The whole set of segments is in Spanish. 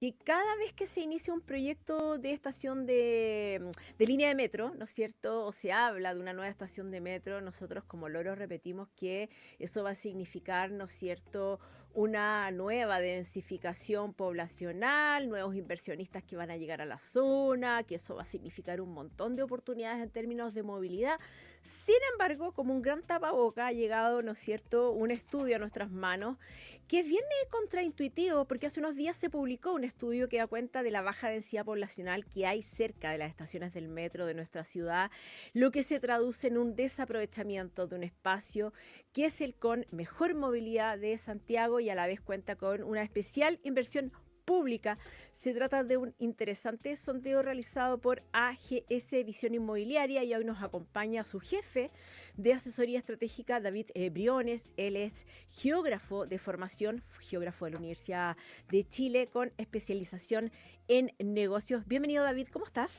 que cada vez que se inicia un proyecto de estación de línea de metro, ¿no es cierto? O se habla de una nueva estación de metro, nosotros como Loro repetimos que eso va a significar, ¿no es cierto?, una nueva densificación poblacional, nuevos inversionistas que van a llegar a la zona, que eso va a significar un montón de oportunidades en términos de movilidad. Sin embargo, como un gran tapaboca ha llegado, ¿no es cierto?, un estudio a nuestras manos que es bien contraintuitivo, porque hace unos días se publicó un estudio que da cuenta de la baja densidad poblacional que hay cerca de las estaciones del metro de nuestra ciudad, lo que se traduce en un desaprovechamiento de un espacio que es el con mejor movilidad de Santiago y a la vez cuenta con una especial inversión pública. Se trata de un interesante sondeo realizado por AGS Visión Inmobiliaria y hoy nos acompaña su jefe de asesoría estratégica, David Briones. Él es geógrafo de formación, geógrafo de la Universidad de Chile con especialización en negocios. Bienvenido, David, ¿cómo estás?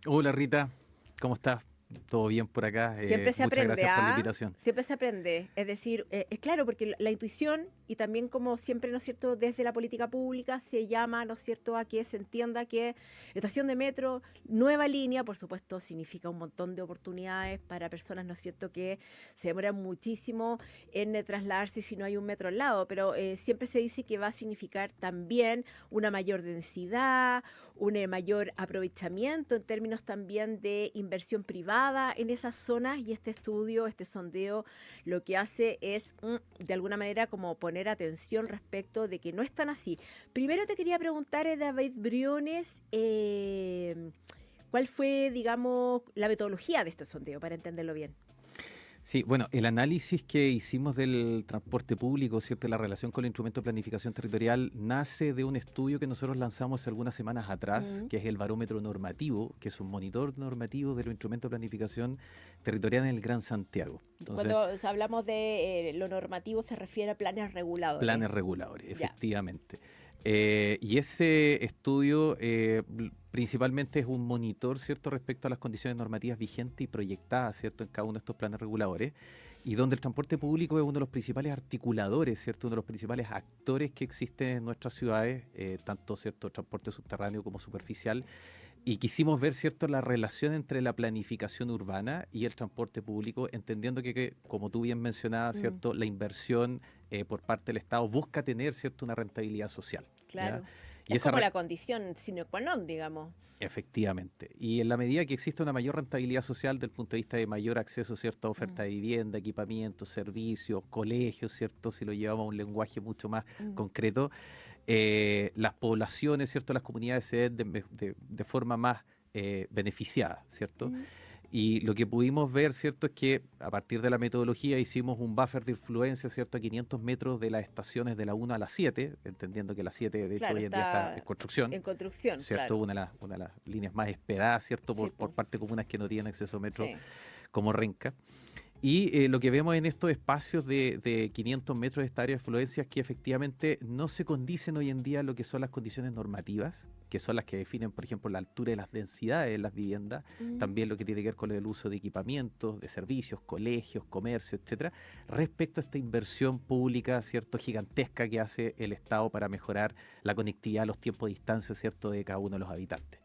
Hola Rita, ¿cómo estás? ¿Todo bien por acá? Siempre se Muchas aprende, gracias por la ¿ah? invitación. Siempre se aprende. Es decir, es claro, porque la intuición y también como siempre, ¿no es cierto?, desde la política pública se llama, ¿no es cierto?, a que se entienda que estación de metro, nueva línea, por supuesto, significa un montón de oportunidades para personas, ¿no es cierto?, que se demoran muchísimo en trasladarse si no hay un metro al lado, pero siempre se dice que va a significar también una mayor densidad, un mayor aprovechamiento en términos también de inversión privada en esas zonas y este estudio, este sondeo, lo que hace es de alguna manera como poner atención respecto de que no es tan así. Primero te quería preguntar, David Briones, ¿cuál fue, digamos, la metodología de este sondeo para entenderlo bien? Sí, bueno, el análisis que hicimos del transporte público, ¿cierto? La relación con el instrumento de planificación territorial nace de un estudio que nosotros lanzamos hace algunas semanas atrás, Mm. que es el barómetro normativo, que es un monitor normativo de los instrumentos de planificación territorial en el Gran Santiago. Entonces, Cuando hablamos de lo normativo se refiere a planes reguladores. planes reguladores, Ya. efectivamente. Y ese estudio principalmente es un monitor, ¿cierto?, respecto a las condiciones normativas vigentes y proyectadas, ¿cierto?, en cada uno de estos planes reguladores, y donde el transporte público es uno de los principales articuladores, ¿cierto?, uno de los principales actores que existen en nuestras ciudades, tanto, ¿cierto?, transporte subterráneo como superficial, y quisimos ver, ¿cierto?, la relación entre la planificación urbana y el transporte público, entendiendo que como tú bien mencionabas, Mm, ¿cierto?, la inversión por parte del Estado busca tener, ¿cierto?, una rentabilidad social, ¿ya? claro. Y Es esa como la condición sine qua non, digamos. efectivamente. Y en la medida que existe una mayor rentabilidad social desde el punto de vista de mayor acceso, ¿cierto?, a Mm, oferta de vivienda, equipamiento, servicios, colegios, ¿cierto?, si lo llevamos a un lenguaje mucho más mm, concreto, las poblaciones, ¿cierto?, las comunidades se ven de forma más beneficiada, ¿cierto? mm. Y lo que pudimos ver, ¿cierto?, es que a partir de la metodología hicimos un buffer de influencia, ¿cierto?, a 500 metros de las estaciones de la 1 a la 7, entendiendo que la 7 de hecho Claro, hoy en día está en está construcción, en construcción, ¿cierto? claro. Una de las líneas más esperadas, ¿cierto?, Sí, por po, parte de comunas que no tienen acceso a metro sí. como Renca. Y lo que vemos en estos espacios de 500 metros de esta área de influencias que efectivamente no se condicen hoy en día lo que son las condiciones normativas, que son las que definen, por ejemplo, la altura de las densidades de las viviendas, Mm. también lo que tiene que ver con el uso de equipamientos, de servicios, colegios, comercio, etcétera, respecto a esta inversión pública, ¿cierto?, gigantesca que hace el Estado para mejorar la conectividad, los tiempos de distancia, ¿cierto?, de cada uno de los habitantes.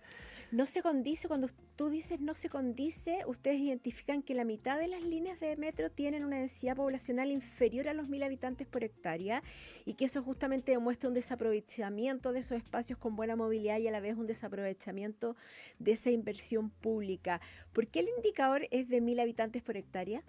No se condice, cuando tú dices no se condice, ustedes identifican que la mitad de las líneas de metro tienen una densidad poblacional inferior a los 1.000 habitantes por hectárea y que eso justamente demuestra un desaprovechamiento de esos espacios con buena movilidad y a la vez un desaprovechamiento de esa inversión pública. ¿Por qué el indicador es de 1.000 habitantes por hectárea?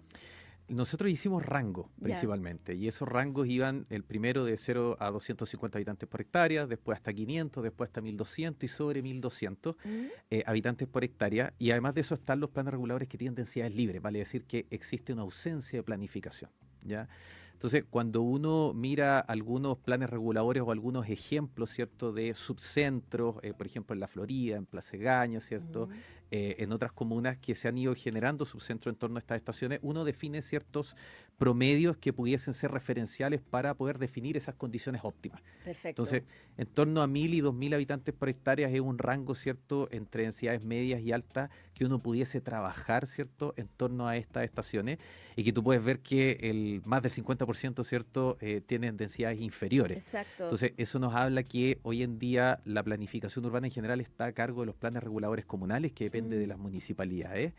Nosotros hicimos rangos Ya. principalmente, y esos rangos iban el primero de 0 a 250 habitantes por hectárea, después hasta 500, después hasta 1.200 y sobre 1.200 ¿Mm? habitantes por hectárea. Y además de eso están los planes reguladores que tienen densidades libres, vale decir que existe una ausencia de planificación, ¿ya? Entonces, cuando uno mira algunos planes reguladores o algunos ejemplos, ¿cierto?, de subcentros, por ejemplo, en la Florida, en Plaza Gaña, ¿cierto?, Mm. en otras comunas que se han ido generando subcentros en torno a estas estaciones, uno define ciertos promedios que pudiesen ser referenciales para poder definir esas condiciones óptimas. Entonces, Perfecto. en torno a 1.000 y 2.000 habitantes por hectárea es un rango, ¿cierto?, entre densidades medias y altas que uno pudiese trabajar, ¿cierto?, en torno a estas estaciones y que tú puedes ver que más del 50% 50%, ¿cierto?, tienen densidades inferiores. Exacto. Entonces, eso nos habla que hoy en día la planificación urbana en general está a cargo de los planes reguladores comunales, que depende de las municipalidades,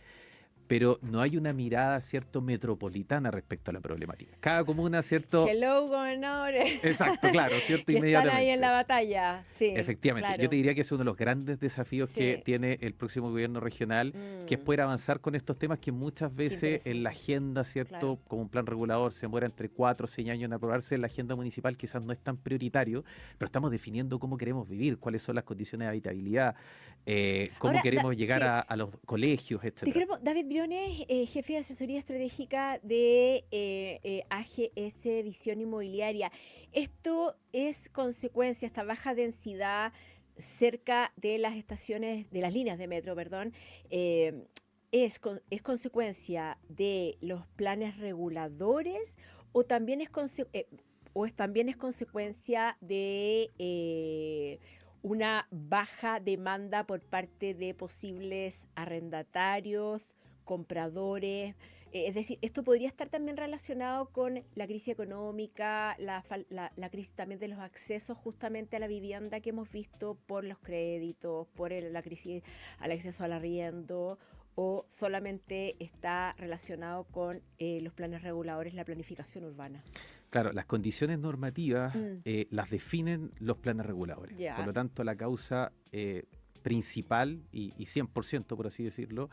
pero no hay una mirada, ¿cierto?, metropolitana respecto a la problemática. Cada comuna, ¿cierto? Hello, gobernadores. Exacto, claro, ¿cierto? Que están Inmediatamente. ahí en la batalla. Sí, Efectivamente, claro. yo te diría que es uno de los grandes desafíos que Sí. tiene el próximo gobierno regional, que es Mm, poder avanzar con estos temas que muchas veces en la interesante. agenda, ¿cierto?, Claro. como un plan regulador se demora entre 4 o 6 años en aprobarse, en la agenda municipal quizás no es tan prioritario, pero estamos definiendo cómo queremos vivir, cuáles son las condiciones de habitabilidad, cómo Ahora, queremos llegar sí, a los colegios, te etcétera. queremos, David Briones, jefe de asesoría estratégica de AGS Visión Inmobiliaria. Esto es consecuencia, esta baja densidad cerca de las estaciones, de las líneas de metro, perdón, eh, es consecuencia de los planes reguladores o también también es consecuencia de una baja demanda por parte de posibles arrendatarios, compradores. Es decir, esto podría estar también relacionado con la crisis económica, la crisis también de los accesos justamente a la vivienda que hemos visto por los créditos, por la crisis al acceso al arriendo, o solamente está relacionado con los planes reguladores, la planificación urbana. Claro, las condiciones normativas Mm, las definen los planes reguladores. Por ya. lo tanto, la causa principal y 100%, por así decirlo,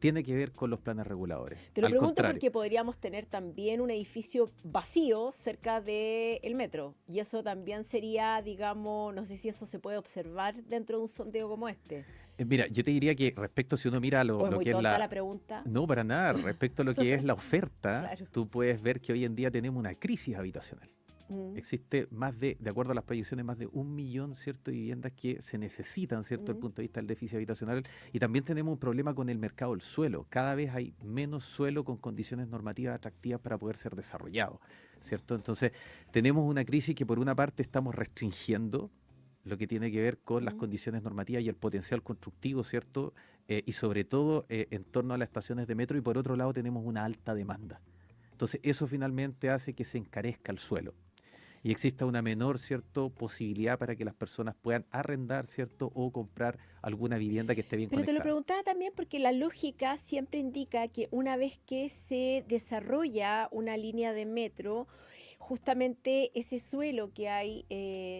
tiene que ver con los planes reguladores. Te lo Al pregunto contrario, porque podríamos tener también un edificio vacío cerca del metro. Y eso también sería, digamos, no sé si eso se puede observar dentro de un sondeo como este. mira, yo te diría que respecto, si uno mira ¿O es lo muy que es tonta la... la pregunta? No, para nada. Respecto a lo que es la oferta, Claro. tú puedes ver que hoy en día tenemos una crisis habitacional. Mm, Existe de acuerdo a las proyecciones, más de 1 millón, ¿cierto?, de viviendas que se necesitan, ¿cierto?, desde el mm. punto de vista del déficit habitacional. Y también tenemos un problema con el mercado del suelo. Cada vez hay menos suelo con condiciones normativas atractivas para poder ser desarrollado, ¿cierto? Entonces, tenemos una crisis que por una parte estamos restringiendo lo que tiene que ver con las Mm. condiciones normativas y el potencial constructivo, ¿cierto? Y sobre todo en torno a las estaciones de metro, y por otro lado tenemos una alta demanda. Entonces, eso finalmente hace que se encarezca el suelo y exista una menor, ¿cierto?, posibilidad para que las personas puedan arrendar, ¿cierto?, o comprar alguna vivienda que esté bien Pero te lo conectada. preguntaba también porque la lógica siempre indica que una vez que se desarrolla una línea de metro, justamente ese suelo que hay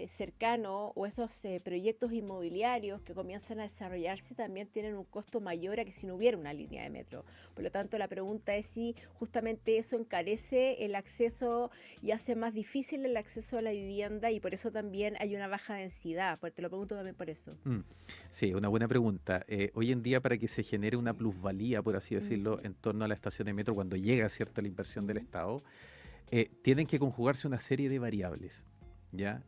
cercano o esos proyectos inmobiliarios que comienzan a desarrollarse también tienen un costo mayor a que si no hubiera una línea de metro. Por lo tanto, la pregunta es si justamente eso encarece el acceso y hace más difícil el acceso a la vivienda y por eso también hay una baja densidad. Te lo pregunto también por eso. Mm, Sí, una buena pregunta. Hoy en día, para que se genere una plusvalía, por así decirlo, Mm, en torno a la estación de metro, cuando llega, ¿cierto?, la inversión del mm, Estado, tienen que conjugarse una serie de variables, ¿ya?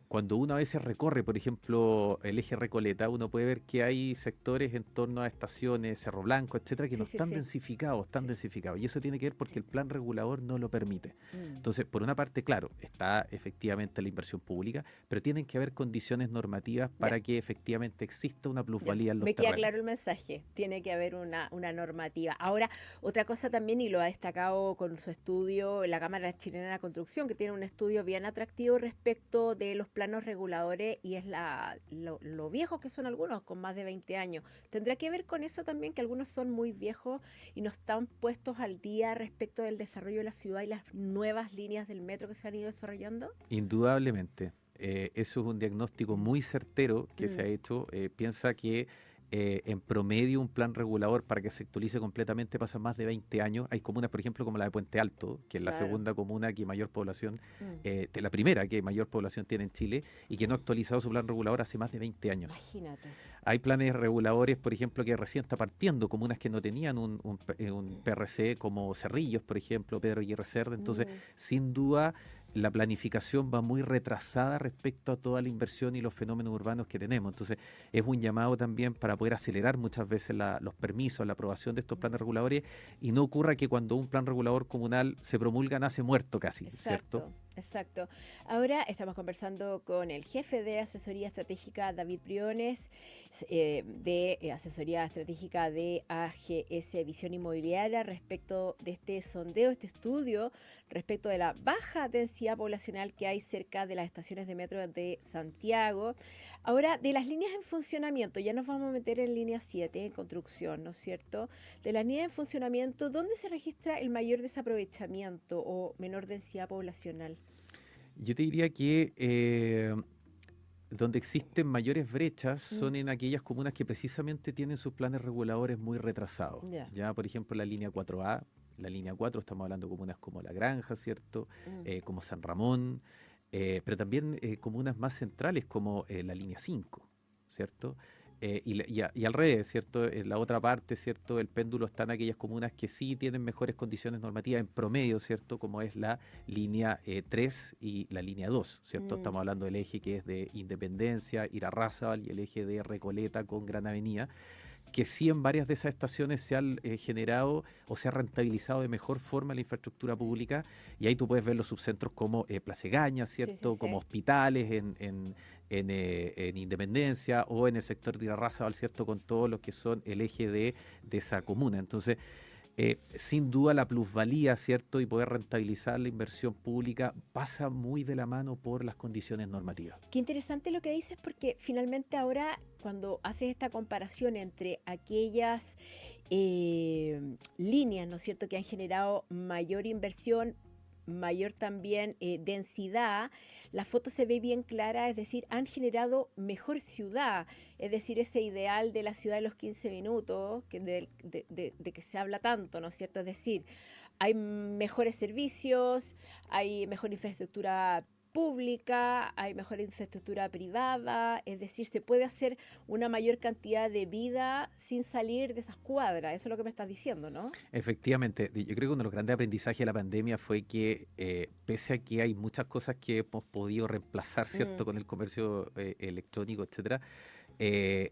Cuando uno a veces recorre, por ejemplo, el eje Recoleta, uno puede ver que hay sectores en torno a estaciones, Cerro Blanco, etcétera, que no sí, sí, están sí. densificados, están Sí. densificados. Y eso tiene que ver porque el plan regulador no lo permite. Mm. Entonces, por una parte, claro, está efectivamente la inversión pública, pero tienen que haber condiciones normativas Ya, para que efectivamente exista una ya. plusvalía en los Me queda terrenos. claro el mensaje. Tiene que haber una normativa. Ahora, otra cosa también, y lo ha destacado con su estudio la Cámara Chilena de la Construcción, que tiene un estudio bien atractivo respecto de los planos reguladores, y es lo viejos que son algunos, con más de 20 años. ¿Tendrá que ver con eso también, que algunos son muy viejos y no están puestos al día respecto del desarrollo de la ciudad y las nuevas líneas del metro que se han ido desarrollando? Indudablemente. Eso es un diagnóstico muy certero que se ha Mm, hecho. Piensa que en promedio un plan regulador para que se actualice completamente pasa más de 20 años. Hay comunas, por ejemplo, como la de Puente Alto, que es la claro. segunda comuna que mayor población, Mm, la primera que mayor población tiene en Chile, y que no ha actualizado su plan regulador hace más de 20 años. imagínate. Hay planes reguladores, por ejemplo, que recién está partiendo, comunas que no tenían un PRC, como Cerrillos, por ejemplo, Pedro Aguirre Cerda. Entonces, Mm. sin duda, la planificación va muy retrasada respecto a toda la inversión y los fenómenos urbanos que tenemos. Entonces, es un llamado también para poder acelerar muchas veces los permisos, la aprobación de estos planes reguladores, y no ocurra que cuando un plan regulador comunal se promulga nace muerto casi, ¿cierto? Exacto, Exacto. Ahora estamos conversando con el jefe de asesoría estratégica, David Briones, de asesoría estratégica de AGS Visión Inmobiliaria, respecto de este sondeo, este estudio, respecto de la baja densidad poblacional que hay cerca de las estaciones de metro de Santiago. Ahora, de las líneas en funcionamiento, ya nos vamos a meter en línea 7 en construcción, ¿no es cierto? De las líneas en funcionamiento, ¿dónde se registra el mayor desaprovechamiento o menor densidad poblacional? Yo te diría que donde existen mayores brechas Mm, son en aquellas comunas que precisamente tienen sus planes reguladores muy retrasados. ya. Ya, por ejemplo, la línea 4A, la línea 4, estamos hablando de comunas como La Granja, ¿cierto? Mm, Como San Ramón, pero también comunas más centrales como la línea 5, ¿cierto? Y al revés, ¿cierto? En la otra parte, ¿cierto? El péndulo está en aquellas comunas que sí tienen mejores condiciones normativas en promedio, ¿cierto? Como es la línea 3 y la línea 2, ¿cierto? mm, Estamos hablando del eje que es de Independencia, Irarrázaval y el eje de Recoleta con Gran Avenida, que sí en varias de esas estaciones se han generado o se ha rentabilizado de mejor forma la infraestructura pública, y ahí tú puedes ver los subcentros como Plaza Egaña, sí, sí, ¿cierto? Como sí. hospitales en Independencia, o en el sector de Irarrázaval, ¿cierto? Con todo lo que son el eje de esa comuna. Entonces, sin duda la plusvalía, ¿cierto? Y poder rentabilizar la inversión pública pasa muy de la mano por las condiciones normativas. Qué interesante lo que dices porque finalmente ahora cuando haces esta comparación entre aquellas líneas, ¿no es cierto?, que han generado mayor inversión, mayor también densidad, la foto se ve bien clara, es decir, han generado mejor ciudad, es decir, ese ideal de la ciudad de los 15 minutos, de que se habla tanto, ¿no es cierto? Es decir, hay mejores servicios, hay mejor infraestructura pública, hay mejor infraestructura privada, es decir, se puede hacer una mayor cantidad de vida sin salir de esas cuadras, eso es lo que me estás diciendo, ¿no? Efectivamente, yo creo que uno de los grandes aprendizajes de la pandemia fue que pese a que hay muchas cosas que hemos podido reemplazar, Mm, ¿cierto?, con el comercio electrónico, etcétera,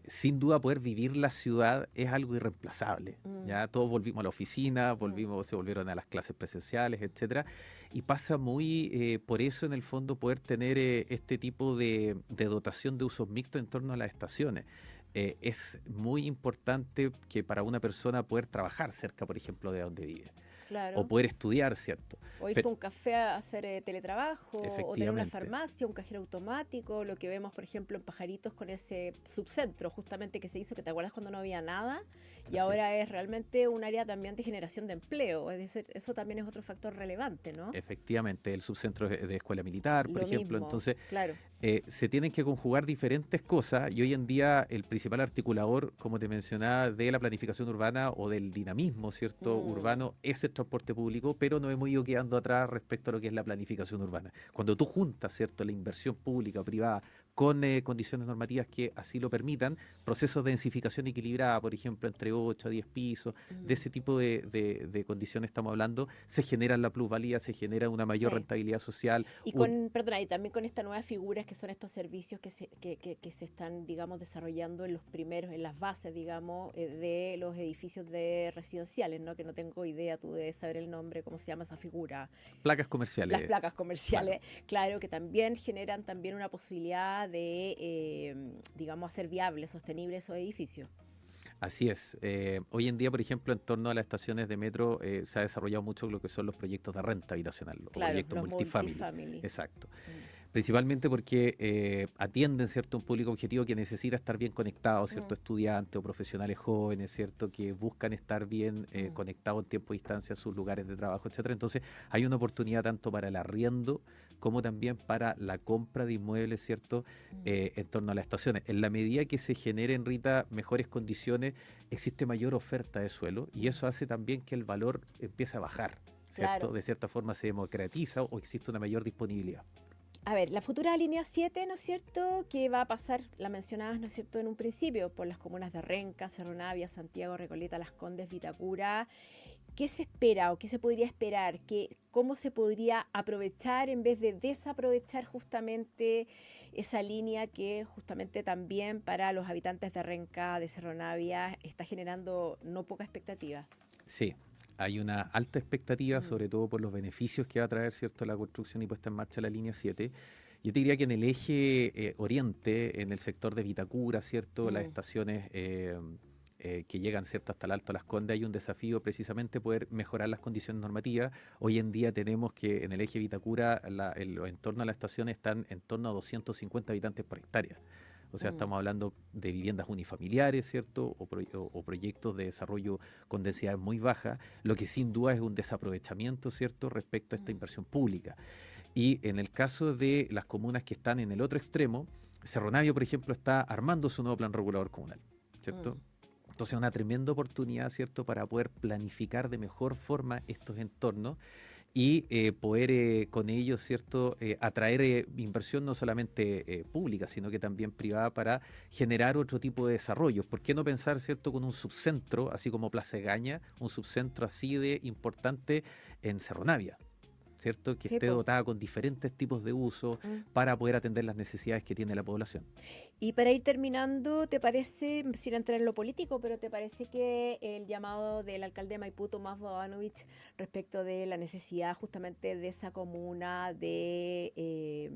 sin duda poder vivir la ciudad es algo irreemplazable. mm, Ya todos volvimos a la oficina, mm, se volvieron a las clases presenciales, etcétera, y pasa muy por eso en el fondo poder tener este tipo de dotación de usos mixtos en torno a las estaciones. Es muy importante que para una persona poder trabajar cerca, por ejemplo, de donde vive, o claro. poder estudiar, ¿cierto? O irse Pero a un café a hacer teletrabajo, o tener una efectivamente, farmacia, un cajero automático, lo que vemos, por ejemplo, en Pajaritos con ese subcentro justamente que se hizo, que te acuerdas cuando no había nada, y así ahora es. es realmente un área también de generación de empleo, es decir, eso también es otro factor relevante, ¿no? Efectivamente, el subcentro de escuela militar, por Lo ejemplo. mismo, Entonces, claro. se tienen que conjugar diferentes cosas, y hoy en día el principal articulador, como te mencionaba, de la planificación urbana o del dinamismo, ¿cierto?, Mm, urbano es el transporte público, pero nos hemos ido quedando atrás respecto a lo que es la planificación urbana. Cuando tú juntas, ¿cierto?, la inversión pública o privada con condiciones normativas que así lo permitan, procesos de densificación equilibrada, por ejemplo, entre 8 a 10 pisos, de mm. ese tipo de condiciones estamos hablando, se genera la plusvalía, se genera una mayor Sí. rentabilidad social. Y con, perdona, y también con estas nuevas figuras que son estos servicios que se están, digamos, desarrollando en los primeros, en las bases, digamos, de los edificios de residenciales, ¿no? Que no tengo idea, tú debes saber el nombre, cómo se llama esa figura. Placas Las comerciales, placas claro. comerciales, claro, que también generan también una posibilidad de, digamos, hacer viables, sostenibles esos edificios. Así es. Hoy en día, por ejemplo, en torno a las estaciones de metro se ha desarrollado mucho lo que son los proyectos de renta habitacional o Claro, proyectos los multifamily. multifamily. Exacto. Mm, Principalmente porque atienden, ¿cierto?, un público objetivo que necesita estar bien conectado, ¿cierto?, mm, estudiantes o profesionales jóvenes, ¿cierto?, que buscan estar bien mm, conectados en tiempo y distancia a sus lugares de trabajo, etcétera. Entonces, hay una oportunidad tanto para el arriendo como también para la compra de inmuebles, ¿cierto?, mm. en torno a las estaciones. En la medida que se generen, Rita, mejores condiciones, existe mayor oferta de suelo, y Mm. eso hace también que el valor empiece a bajar, ¿cierto? Claro. De cierta forma se democratiza o existe una mayor disponibilidad. A ver, la futura línea 7, ¿no es cierto?, que va a pasar, la mencionabas, ¿no es cierto?, en un principio, por las comunas de Renca, Cerro Navia, Santiago, Recoleta, Las Condes, Vitacura. ¿Qué se espera o qué se podría esperar? ¿Cómo se podría aprovechar en vez de desaprovechar justamente esa línea que justamente también para los habitantes de Renca, de Cerro Navia, está generando no poca expectativa? Sí. hay una alta expectativa, sobre todo por los beneficios que va a traer, ¿cierto?, la construcción y puesta en marcha de la línea 7. Yo te diría que en el eje oriente, en el sector de Vitacura, ¿cierto?, las Mm, estaciones que llegan, ¿cierto?, hasta el Alto Las Condes, hay un desafío precisamente poder mejorar las condiciones normativas. Hoy en día tenemos que en el eje Vitacura los entornos a la estación están en torno a 250 habitantes por hectárea. O sea, mm, estamos hablando de viviendas unifamiliares, ¿cierto? O proyectos de desarrollo con densidades muy bajas, lo que sin duda es un desaprovechamiento, ¿cierto?, respecto a esta mm, inversión pública. Y en el caso de las comunas que están en el otro extremo, Cerro Navia, por ejemplo, está armando su nuevo plan regulador comunal, ¿cierto? mm. Entonces, una tremenda oportunidad, ¿cierto?, para poder planificar de mejor forma estos entornos y poder con ellos, ¿cierto?, atraer inversión no solamente pública, sino que también privada para generar otro tipo de desarrollos. ¿Por qué no pensar, ¿cierto?, con un subcentro, así como Plaza Egaña, un subcentro así de importante en Cerro Navia, ¿cierto?, que Sí, esté po. dotada con diferentes tipos de uso Mm. para poder atender las necesidades que tiene la población. Y para ir terminando, ¿te parece, sin entrar en lo político, pero te parece que el llamado del alcalde de Maipú, Tomás Bobanovich, respecto de la necesidad justamente de esa comuna, de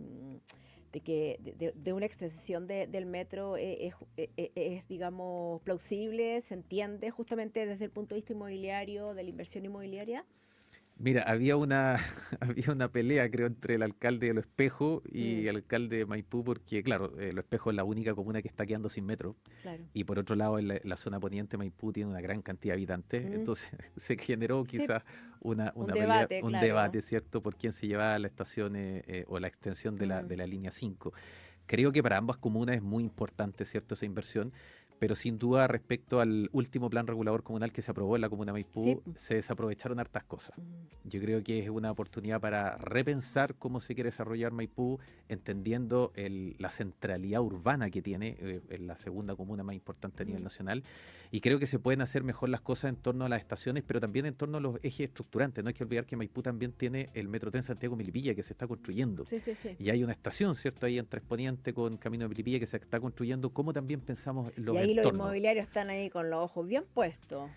una extensión del metro es, digamos, plausible, se entiende justamente desde el punto de vista inmobiliario, de la inversión inmobiliaria? Mira, había una, había una pelea, creo, entre el alcalde de Lo Espejo y Mm, el alcalde de Maipú, porque, claro, Lo Espejo es la única comuna que está quedando sin metro. claro. Y por otro lado, en la zona poniente, Maipú tiene una gran cantidad de habitantes. Mm, Entonces, se generó sí, quizás un una pelea, debate, un claro. debate, ¿cierto?, por quién se llevaba la estación o la extensión Mm, de la línea 5. Creo que para ambas comunas es muy importante, ¿cierto?, esa inversión, pero sin duda respecto al último plan regulador comunal que se aprobó en la comuna de sí. Maipú, se desaprovecharon hartas cosas. Mm. Yo creo que es una oportunidad para repensar cómo se quiere desarrollar Maipú, entendiendo la centralidad urbana que tiene, en la segunda comuna más importante a nivel Mm. nacional, y creo que se pueden hacer mejor las cosas en torno a las estaciones, pero también en torno a los ejes estructurantes. No hay que olvidar que Maipú también tiene el Metrotren Santiago Milipilla que se está construyendo. Sí, sí, sí. Y hay una estación, ¿cierto?, ahí entre Exponiente con Camino de Milipilla que se está construyendo. ¿Cómo también pensamos en Y los ahí los entornos? inmobiliarios están ahí con los ojos bien puestos.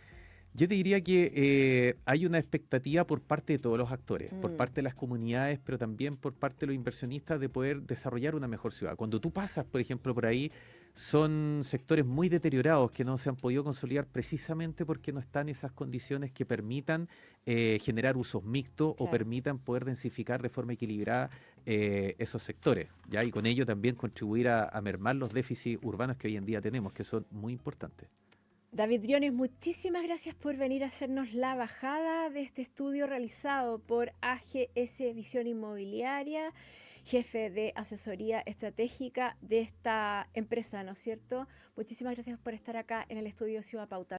Yo te diría que hay una expectativa por parte de todos los actores, por Mm, parte de las comunidades, pero también por parte de los inversionistas de poder desarrollar una mejor ciudad. Cuando tú pasas, por ejemplo, por ahí, son sectores muy deteriorados que no se han podido consolidar precisamente porque no están esas condiciones que permitan generar usos mixtos o claro. permitan poder densificar de forma equilibrada esos sectores, ¿ya? Y con ello también contribuir a mermar los déficits urbanos que hoy en día tenemos, que son muy importantes. David Briones, muchísimas gracias por venir a hacernos la bajada de este estudio realizado por AGS Visión Inmobiliaria, jefe de asesoría estratégica de esta empresa, ¿no es cierto? Muchísimas gracias por estar acá en el estudio Ciudad Pauta.